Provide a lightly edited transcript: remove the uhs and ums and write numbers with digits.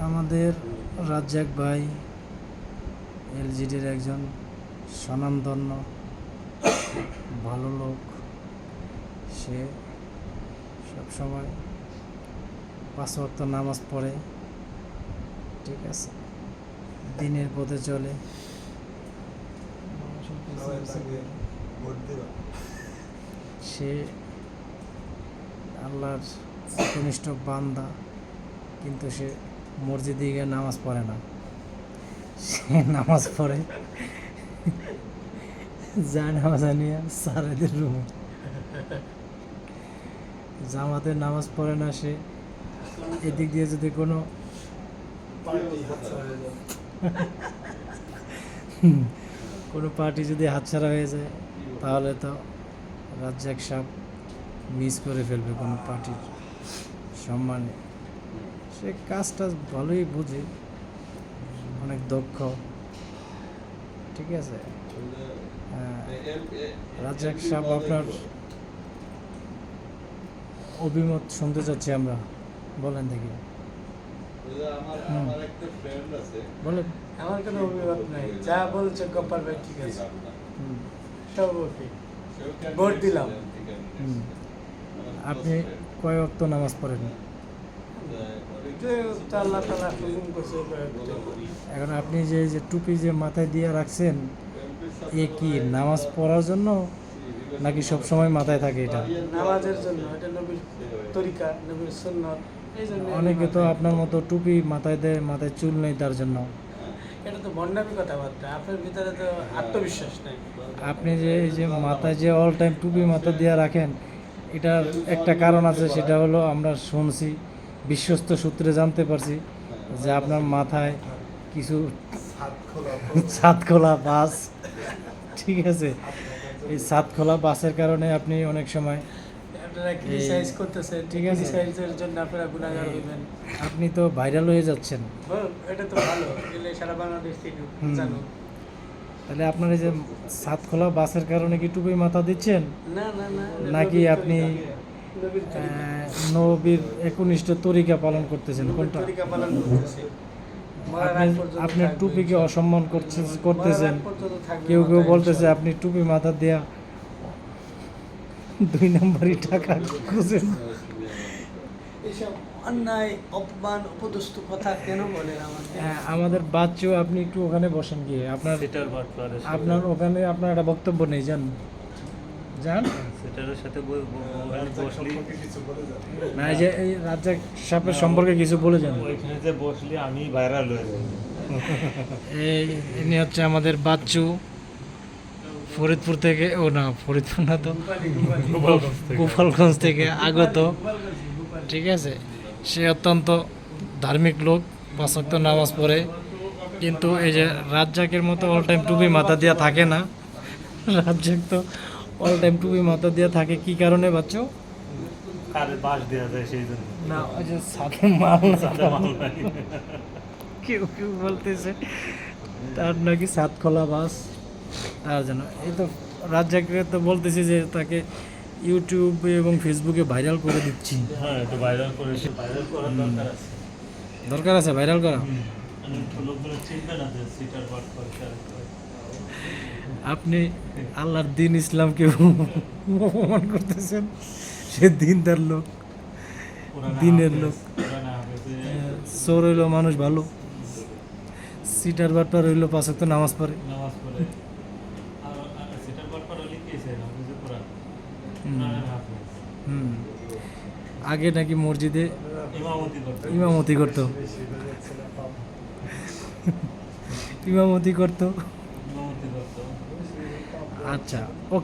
আমাদের রাজ্জাক ভাই এলজিডির একজন স্বনামধন্য ভালো লোক। সে সবসময় 5 ওয়াক্ত নামাজ পড়ে, ঠিক আছে, দিনের পথে চলে। সে আল্লাহর একনিষ্ঠ বান্দা, কিন্তু সে মসজিদে গিয়ে নামাজ পড়ে না। সে নামাজ পড়ে যায় নামাজ নিয়ে সারাদের রুমে। জামাতের নামাজ পড়ে না সে। এদিক দিয়ে যদি কোনো পার্টি যদি হাতছাড়া হয়ে যায়, তাহলে তো রাজ্জাক সাহেব মিস করে ফেলবে কোনো পার্টির সম্মানে। সে কাজটা ভালোই বুঝে, অনেক দক্ষ, ঠিক আছে। রাজ্জাক সাহেব, আপনার অভিমত শুনতে চাচ্ছি আমরা, বলেন দেখি। বলেন। আমার কোনো অভিমত নাই, যা বলছে গোপাল ভাই ঠিক আছে, সব ওকে, ভোট দিলাম। আপনি কয় ওয়াক্ত নামাজ পড়েন? আল্লাহ তাআলা হুকুম করছে। এখন আপনি যে টুপি যে মাথায় দিয়ে রাখছেন, এ কি নামাজ পড়ার জন্য নাকি সব সময় মাথায় থাকে? এটা নামাজের জন্য, এটা নবীর তরিকা, নবীর সুন্নাত। এই জন্য অনেকে তো আপনার মতো টুপি মাথায় দেয়, মাথায় চুল নেই তার জন্য। এটা তো ভণ্ডামি কথাবার্তা, আপনার ভিতরে তো আত্মবিশ্বাস নেই। আপনি যে এই যে মাথায় যে অল টাইম টুপি মাথা দিয়ে রাখেন, এটার একটা কারণ আছে। সেটা হলো, আমরা শুনছি, বিশ্বস্ত সূত্রে জানতে পারছি যে আপনার মাথায় কিছু ছাদ খোলা বাস, ঠিক আছে। এই ছাদ খোলা বাসের কারণে আপনি অনেক সময় আপনারা ক্রিটিসাইজ করতেছেন, ঠিক আছে, ক্রিটিসাইজের জন্য আপনারা গুনাহগার হবেন। আপনি তো ভাইরাল হয়ে যাচ্ছেন। এটা তো ভালো, এলে সারা বাংলাদেশ থেকে জানো। তাহলে আপনার এই যে ছাদ খোলা বাসের কারণে কি টুপি মাথা দিচ্ছেন? না না না, নাকি আপনি নবীর একনিষ্ঠ তরিকা পালন করতেছেন? কোনটা? তরিকা পালন করতেছি। আপনি টুপিকে অসম্মান করতেছেন। কেউ কেউ বলতেছে আপনি টুপি মাথা দেয়া 2 নম্বরই টাকা খুঁজেন। এসব অন্যায়, অপমান, উপদস্থ কথা কেন বলেন আমাদের বাচ্চু, আপনি একটু ওখানে বসেন গিয়ে। আপনার ওখানে আপনার একটা বক্তব্য নেই, যান। সেটার সাথে বসলি না, এই যে এই রাজ্জাক সাহেবের সম্পর্কে কিছু বলে যান। ওইখানে যে বসলি আমি ভাইরাল হয়ে যাই। ইনি হচ্ছে আমাদের বাচ্চু, ফরিদপুর থেকে, ও না ফরিদপুর না তো, গোপালগঞ্জ থেকে আগত, ঠিক আছে। সে অত্যন্ত ধার্মিক লোক, 5 ওয়াক্ত নামাজ পড়ে, কিন্তু এই যে রাজ্জাকের মতো অল টাইম টুপি মাথা দিয়া থাকে না। রাজ্জাক তো অল টাইম টুপি মাথা দিয়া থাকে কি কারণে বাচ্চু? কারে বাস দেওয়া যায় সেই জন্য। না, ওই যে সাথে মাল নাই। কেউ কেউ বলতেছে তার নাকি ছাদ খোলা বাস, তার জন্য। এই তো রাজ্জাককে তো বলতেছি যে তাকে ইউটিউব এবং ফেসবুকে ভাইরাল করে দিচ্ছি। হ্যাঁ, একটু ভাইরাল করে, ভাইরাল করার দরকার আছে ভাইরাল করা। লোকগুলো চিনবে না যে সিটার বাট করে। আপনি আল্লাহর দিন ইসলামকে অপমান করতেছেন। সে দিনদার লোক, দিনের লোক। চোর হইল মানুষ ভালো, সিটার বাটপার হইল 5 ওয়াক্ত নামাজ পড়ে। আগে নাকি মসজিদে ইমামতি করতো। আচ্ছা, ওকে।